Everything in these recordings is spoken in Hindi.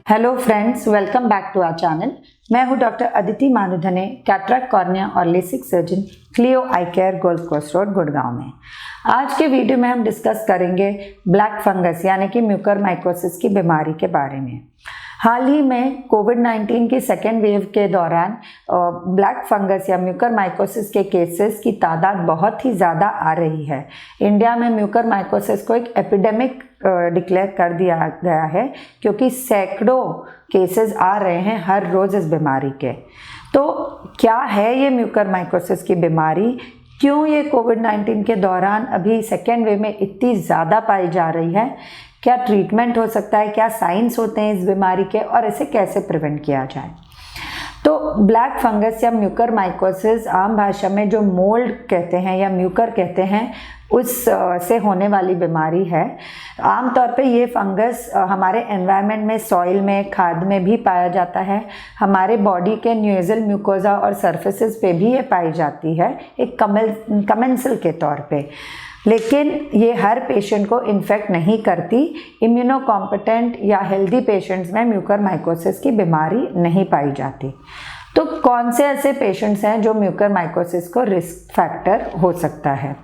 Hello friends, welcome back to our channel. मैं हूं doctor Aditi Manudhane, cataract, cornea और लेसिक सर्जन, क्लियो आई care, golf course road, Gurgaon में। आज के वीडियो में हम डिस्कस करेंगे ब्लैक फंगस यानी कि म्यूकरमाइकोसिस की बीमारी के बारे में। हाल ही में कोविड-19 की सेकेंड वेव के दौरान ब्लैक फंगस या म्यूकरमाइकोसिस के केसेस की तादाद बहुत ही ज़्यादा आ रही है। इंडिया में म्यूकरमाइकोसिस को एक एपिडेमिक डिक्लेयर कर दिया गया है क्योंकि सैकड़ों केसेस आ रहे हैं हर रोज़ इस बीमारी के। तो क्या है ये म्यूकरमाइकोसिस की बीमारी? क्यों ये कोविड-19 के दौरान अभी सेकेंड वेव में इतनी ज़्यादा पाई जा रही है? क्या ट्रीटमेंट हो सकता है? क्या साइंस होते हैं इस बीमारी के और इसे कैसे प्रिवेंट किया जाए? तो ब्लैक फंगस या म्यूकरमाइकोसिस आम भाषा में जो मोल्ड कहते हैं या म्यूकर कहते हैं उस से होने वाली बीमारी है। आमतौर पे ये फंगस हमारे एनवायरनमेंट में, सॉइल में, खाद में भी पाया जाता है। हमारे बॉडी के न्यूजल म्यूकोजा और सरफेसेस पे भी ये पाई जाती है एक कमेंसल के तौर पे। लेकिन ये हर पेशेंट को इन्फेक्ट नहीं करती। इम्यूनो कॉम्पिटेंट या हेल्दी पेशेंट्स में म्यूकरमाइकोसिस की बीमारी नहीं पाई जाती। तो कौन से ऐसे पेशेंट्स हैं जो म्यूकरमाइकोसिस को रिस्क फैक्टर हो सकता है?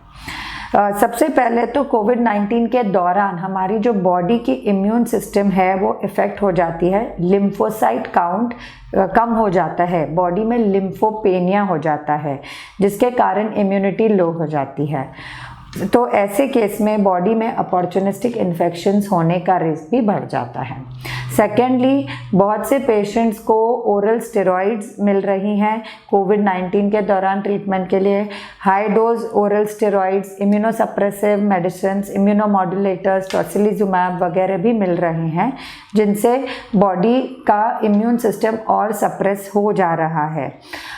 सबसे पहले तो कोविड-19 के दौरान हमारी जो बॉडी की इम्यून सिस्टम है वो इफ़ेक्ट हो जाती है। लिम्फोसाइट काउंट कम हो जाता है, बॉडी में लिम्फोपेनिया हो जाता है जिसके कारण इम्यूनिटी लो हो जाती है। तो ऐसे केस में बॉडी में अपॉर्चुनिस्टिक इन्फेक्शंस होने का रिस्क भी बढ़ जाता है। सेकेंडली, बहुत से पेशेंट्स को ओरल स्टेरॉइड्स मिल रही हैं कोविड-19 के दौरान ट्रीटमेंट के लिए। High dose oral steroids, immunosuppressive medicine, immunomodulators, tocilizumab वगैरह भी मिल रहे हैं जिनसे बॉडी का इम्यून सिस्टम और सप्रेस हो जा रहा है।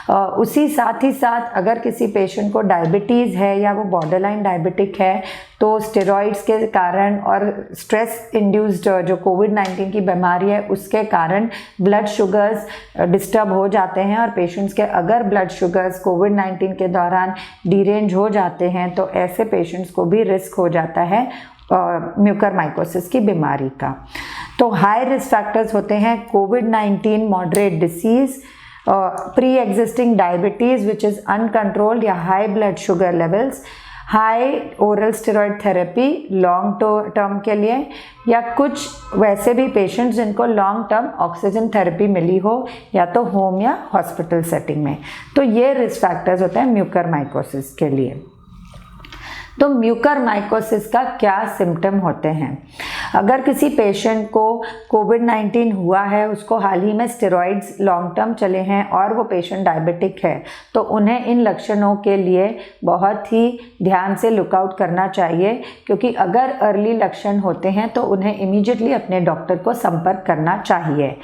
उसी साथ ही साथ अगर किसी पेशेंट को डायबिटीज़ है या वो बॉर्डरलाइन डायबिटिक है तो स्टेरॉइड्स के कारण और स्ट्रेस इंड्यूस्ड जो कोविड-19 की बीमारी है उसके कारण ब्लड शुगर्स डिस्टर्ब हो जाते हैं और पेशेंट्स के अगर ब्लड शुगर्स कोविड-19 के दौरान डीरेंज हो जाते हैं तो ऐसे पेशेंट्स को भी रिस्क हो जाता है म्यूकरमाइकोसिस की बीमारी का। तो हाई रिस्क फैक्टर्स होते हैं कोविड-19 moderate disease, pre existing diabetes which is uncontrolled या high blood sugar levels, high oral steroid therapy long term के लिए, या कुछ वैसे भी पेशेंट्स जिनको लॉन्ग टर्म ऑक्सीजन थेरेपी मिली हो या तो होम या हॉस्पिटल सेटिंग में। तो ये रिस्क फैक्टर्स होते हैं म्यूकरमाइकोसिस के लिए। तो म्यूकरमाइकोसिस का क्या सिम्टम होते हैं? अगर किसी पेशेंट को कोविड-19 हुआ है, उसको हाल ही में स्टेरॉइड्स लॉन्ग टर्म चले हैं और वो पेशेंट डायबिटिक है तो उन्हें इन लक्षणों के लिए बहुत ही ध्यान से लुकआउट करना चाहिए क्योंकि अगर अर्ली लक्षण होते हैं तो उन्हें इमीडिएटली अपने डॉक्टर को संपर्क करना चाहिए।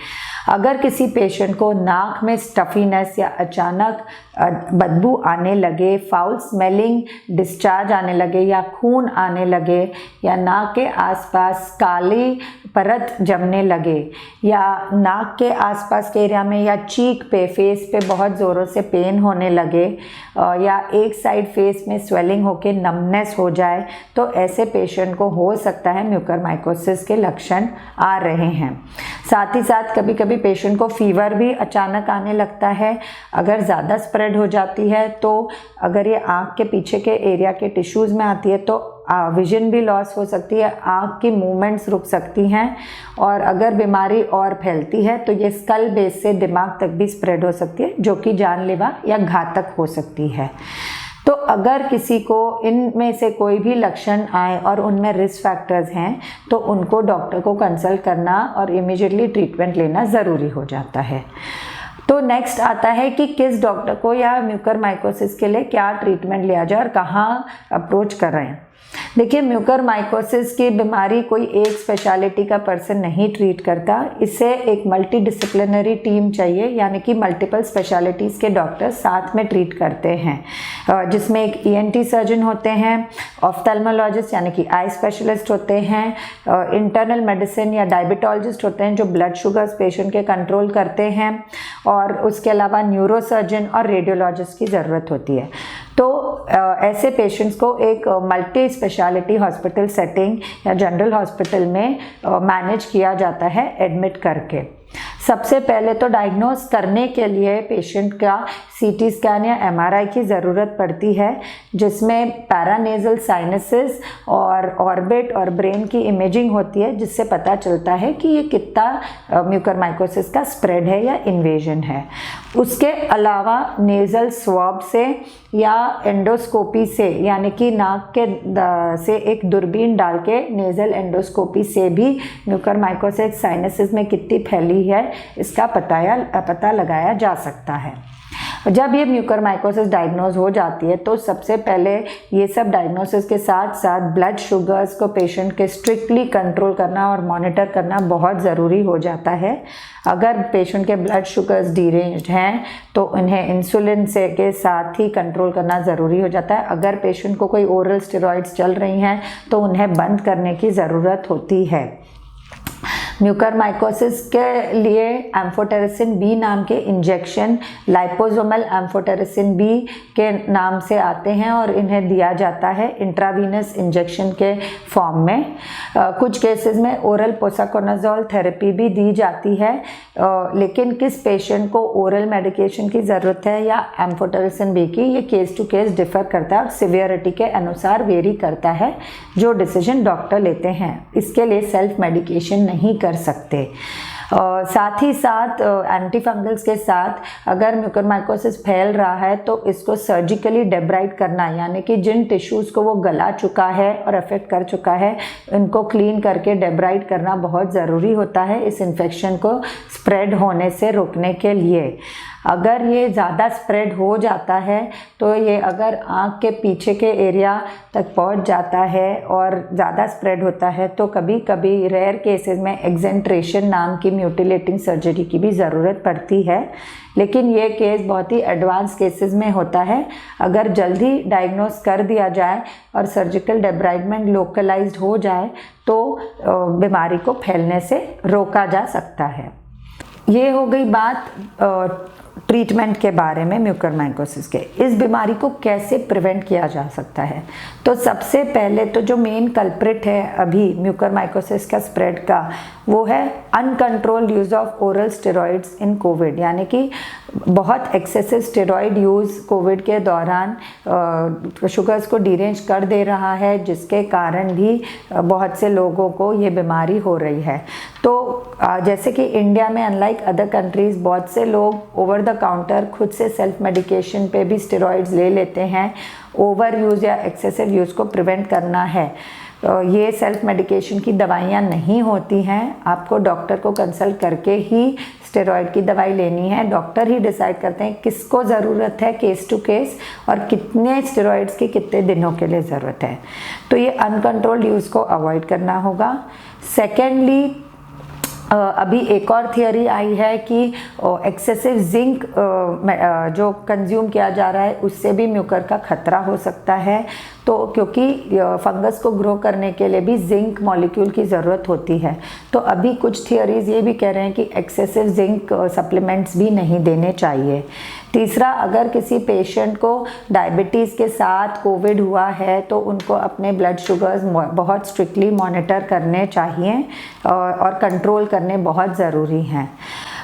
अगर किसी पेशेंट को नाक में स्टफीनेस या अचानक बदबू आने लगे, फाउल स्मेलिंग डिस्चार्ज आने लगे या खून आने लगे या नाक के आसपास काली परत जमने लगे या नाक के आसपास के एरिया में या चीक पे, फेस पे बहुत ज़ोरों से पेन होने लगे या एक साइड फेस में स्वेलिंग होके नमनेस हो जाए तो ऐसे पेशेंट को हो सकता है म्यूकरमाइकोसिस के लक्षण आ रहे हैं। साथ ही साथ कभी कभी पेशेंट को फीवर भी अचानक आने लगता है। अगर ज़्यादा स्प्रेड हो जाती है तो अगर ये आँख के पीछे के एरिया के टिश्यूज़ में आती है तो विजन भी लॉस हो सकती है, आँख की मूवमेंट्स रुक सकती हैं और अगर बीमारी और फैलती है तो ये स्कल बेस से दिमाग तक भी स्प्रेड हो सकती है जो कि जानलेवा या घातक हो सकती है। तो अगर किसी को इनमें से कोई भी लक्षण आए और उनमें रिस्क फैक्टर्स हैं तो उनको डॉक्टर को कंसल्ट करना और इमीडिएटली ट्रीटमेंट लेना ज़रूरी हो जाता है। तो नेक्स्ट आता है कि किस डॉक्टर को या म्यूकरमाइकोसिस के लिए क्या ट्रीटमेंट लिया जाए और कहाँ अप्रोच कर रहे हैं। देखिए, म्यूकरमाइकोसिस की बीमारी कोई एक स्पेशलिटी का पर्सन नहीं ट्रीट करता। इसे एक मल्टी डिसिप्लिनरी टीम चाहिए यानी कि मल्टीपल स्पेशलिटीज़ के डॉक्टर साथ में ट्रीट करते हैं जिसमें एक ENT सर्जन होते हैं, ऑफ्थेल्मोलॉजिस्ट यानी कि आई स्पेशलिस्ट होते हैं, इंटरनल मेडिसिन या डायबिटोलॉजिस्ट होते हैं जो ब्लड शुगर्स पेशेंट के कंट्रोल करते हैं और उसके अलावा न्यूरो सर्जन और रेडियोलॉजिस्ट की ज़रूरत होती है। तो ऐसे पेशेंट्स को एक मल्टी स्पेशलिटी हॉस्पिटल सेटिंग या जनरल हॉस्पिटल में मैनेज किया जाता है एडमिट करके। सबसे पहले तो डायग्नोस करने के लिए पेशेंट का सीटी स्कैन या एमआरआई की ज़रूरत पड़ती है, जिसमें पैरानेजल साइनसेस और ऑर्बिट और ब्रेन की इमेजिंग होती है, जिससे पता चलता है कि ये कितना म्यूकरमाइकोसिस का स्प्रेड है या इन्वेजन है। उसके अलावा नेज़ल स्वैब से या एंडोस्कोपी से, यानी कि नाक के से एक दूरबीन डाल के नेज़ल एंडोस्कोपी से भी म्यूकरमाइकोसिस साइनसेस में कितनी फैली है इसका पता लगाया जा सकता है। जब ये म्यूकरमाइकोसिस डायग्नोज हो जाती है तो सबसे पहले ये सब डायग्नोसिस के साथ साथ ब्लड शुगर्स को पेशेंट के स्ट्रिक्टली कंट्रोल करना और मॉनिटर करना बहुत ज़रूरी हो जाता है। अगर पेशेंट के ब्लड शुगर्स डीरेंज्ड हैं तो उन्हें इंसुलिन से के साथ ही कंट्रोल करना ज़रूरी हो जाता है। अगर पेशेंट को कोई ओरल स्टेरॉइड्स चल रही हैं तो उन्हें बंद करने की ज़रूरत होती है। म्यूकरमाइकोसिस के लिए एम्फोटेरिसिन बी नाम के इंजेक्शन लाइपोसोमल एम्फोटेरिसिन बी के नाम से आते हैं और इन्हें दिया जाता है इंट्रावीनस इंजेक्शन के फॉर्म में। कुछ केसेस में ओरल पोसाकोनाजोल थेरेपी भी दी जाती है, लेकिन किस पेशेंट को ओरल मेडिकेशन की ज़रूरत है या एम्फोटेरिसिन बी की, ये केस टू केस डिफ़र करता है और सिवियरिटी के अनुसार वेरी करता है, जो डिसीजन डॉक्टर लेते हैं। इसके लिए सेल्फ मेडिकेशन नहीं कर सकते। साथ ही साथ एंटी फंगल्स के साथ अगर म्यूकरमाइकोसिस फैल रहा है तो इसको सर्जिकली डेब्राइड करना, यानी कि जिन टिश्यूज़ को वो गला चुका है और अफेक्ट कर चुका है इनको क्लीन करके डेब्राइड करना बहुत ज़रूरी होता है इस इन्फेक्शन को स्प्रेड होने से रोकने के लिए। अगर ये ज़्यादा स्प्रेड हो जाता है तो ये अगर आँख के पीछे के एरिया तक पहुँच जाता है और ज़्यादा स्प्रेड होता है तो कभी कभी रेयर केसेस में एक्सेंट्रेशन नाम की म्यूटिलेटिंग सर्जरी की भी ज़रूरत पड़ती है, लेकिन ये केस बहुत ही एडवांस केसेस में होता है। अगर जल्दी डायग्नोस कर दिया जाए और सर्जिकल डेब्राइडमेंट लोकलाइज्ड हो जाए तो बीमारी को फैलने से रोका जा सकता है। ये हो गई बात ट्रीटमेंट के बारे में म्यूकरमाइकोसिस के। इस बीमारी को कैसे प्रिवेंट किया जा सकता है? तो सबसे पहले तो जो मेन कल्प्रिट है अभी म्यूकरमाइकोसिस का स्प्रेड का, वो है uncontrolled use of oral steroids in Covid, यानी कि बहुत एक्सेसिव स्टेरॉइड यूज़ कोविड के दौरान शुगर्स को डिरेंज कर दे रहा है, जिसके कारण भी बहुत से लोगों को ये बीमारी हो रही है। तो जैसे कि इंडिया में अनलाइक अदर कंट्रीज़ बहुत से लोग ओवर द काउंटर खुद से सेल्फ मेडिकेशन पे भी स्टेरॉइड्स ले लेते हैं। ओवर यूज़ या एक्सेसिव यूज़ को प्रिवेंट करना है। ये सेल्फ मेडिकेशन की दवाइयाँ नहीं होती हैं, आपको डॉक्टर को कंसल्ट करके ही स्टेरॉइड की दवाई लेनी है। डॉक्टर ही डिसाइड करते हैं किसको ज़रूरत है केस टू केस और कितने स्टेरॉइड्स की कितने दिनों के लिए ज़रूरत है। तो ये अनकंट्रोल्ड यूज़ को अवॉइड करना होगा। सेकेंडली, अभी एक और थियरी आई है कि एक्सेसिव जिंक जो कंज्यूम किया जा रहा है उससे भी म्यूकर का खतरा हो सकता है। तो क्योंकि फंगस को ग्रो करने के लिए भी जिंक मॉलिक्यूल की ज़रूरत होती है, तो अभी कुछ थियरीज़ ये भी कह रहे हैं कि एक्सेसिव जिंक सप्लीमेंट्स भी नहीं देने चाहिए। तीसरा, अगर किसी पेशेंट को डायबिटीज़ के साथ कोविड हुआ है तो उनको अपने ब्लड शुगर्स बहुत स्ट्रिक्टली मॉनिटर करने चाहिए और कंट्रोल करने बहुत ज़रूरी हैं।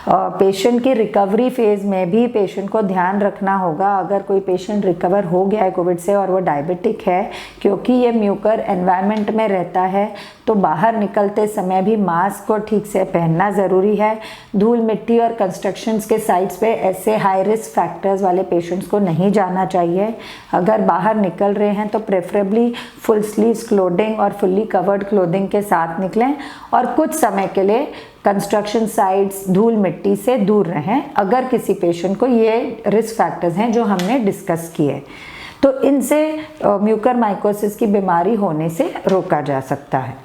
पेशेंट की रिकवरी फेज़ में भी पेशेंट को ध्यान रखना होगा। अगर कोई पेशेंट रिकवर हो गया है कोविड से और वो डायबिटिक है, क्योंकि ये म्यूकर एनवायरनमेंट में रहता है तो बाहर निकलते समय भी मास्क को ठीक से पहनना ज़रूरी है। धूल मिट्टी और कंस्ट्रक्शंस के साइट्स पे ऐसे हाई रिस्क फैक्टर्स वाले पेशेंट्स को नहीं जाना चाहिए। अगर बाहर निकल रहे हैं तो प्रेफरेबली फुल स्लीव्स क्लोथिंग और फुल्ली कवर्ड क्लोथिंग के साथ निकलें और कुछ समय के लिए कंस्ट्रक्शन साइट्स, धूल मिट्टी से दूर रहें अगर किसी पेशेंट को ये रिस्क फैक्टर्स हैं जो हमने डिस्कस किए। तो इनसे म्यूकरमाइकोसिस की बीमारी होने से रोका जा सकता है।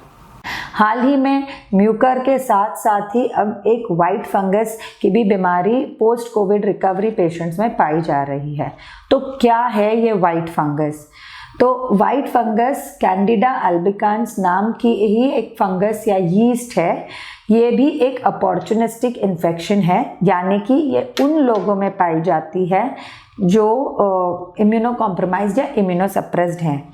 हाल ही में म्यूकर के साथ साथ ही अब एक वाइट फंगस की भी बीमारी पोस्ट कोविड रिकवरी पेशेंट्स में पाई जा रही है। तो क्या है ये वाइट फंगस? तो वाइट फंगस कैंडिडा अल्बिकान्स नाम की ही एक फंगस या यीस्ट है। ये भी एक अपॉर्चुनिस्टिक इन्फेक्शन है, यानी कि ये उन लोगों में पाई जाती है जो इम्यूनो कॉम्प्रोमाइज्ड या इम्यूनो सप्रेस्ड हैं।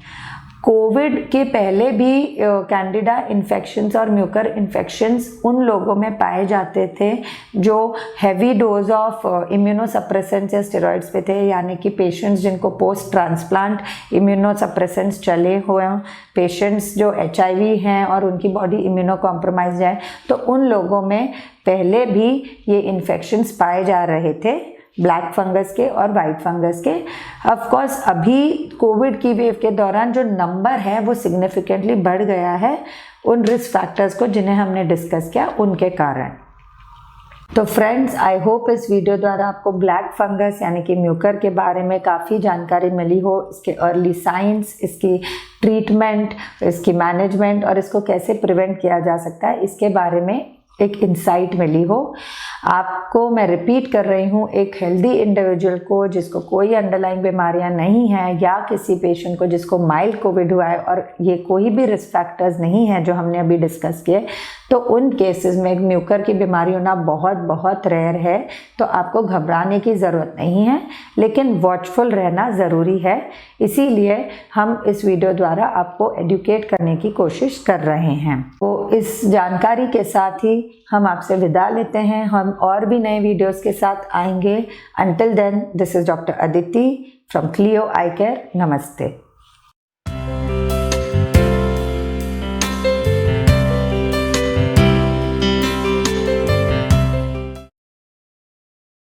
कोविड के पहले भी कैंडिडा इन्फेक्शंस और म्यूकर इन्फेक्शंस उन लोगों में पाए जाते थे जो heavy dose of immuno suppressants या स्टेरॉइड्स पे थे, यानी कि पेशेंट्स जिनको पोस्ट ट्रांसप्लांट इम्यूनो सप्रेसेंट्स चले हुए हों, पेशेंट्स जो HIV हैं और उनकी बॉडी इम्यूनो कॉम्प्रोमाइज्ड है, तो उन लोगों में पहले भी ये इन्फेक्शंस पाए जा रहे थे, ब्लैक फंगस के और वाइट फंगस के। ऑफ कोर्स अभी कोविड की वेव के दौरान जो नंबर है वो सिग्निफिकेंटली बढ़ गया है उन रिस्क फैक्टर्स को जिन्हें हमने डिस्कस किया उनके कारण। तो फ्रेंड्स, आई होप इस वीडियो द्वारा आपको ब्लैक फंगस यानी कि म्यूकर के बारे में काफ़ी जानकारी मिली हो, इसके अर्ली साइंस, इसकी ट्रीटमेंट, इसकी मैनेजमेंट और इसको कैसे प्रिवेंट किया जा सकता है इसके बारे में एक इंसाइट मिली हो। आपको मैं रिपीट कर रही हूँ, एक हेल्दी इंडिविजुअल को जिसको कोई अंडरलाइंग बीमारियाँ नहीं हैं या किसी पेशेंट को जिसको माइल्ड कोविड हुआ है और ये कोई भी रिस्क फैक्टर्स नहीं है जो हमने अभी डिस्कस किए, तो उन केसेस में म्यूकर की बीमारी होना बहुत बहुत रेयर है। तो आपको घबराने की ज़रूरत नहीं है, लेकिन वॉचफुल रहना ज़रूरी है। इसीलिए हम इस वीडियो द्वारा आपको एडुकेट करने की कोशिश कर रहे हैं। तो इस जानकारी के साथ ही हम आपसे विदा लेते हैं। हम और भी नए वीडियोस के साथ आएंगे। Until then, this is doctor Aditi from Clio I Care. नमस्ते।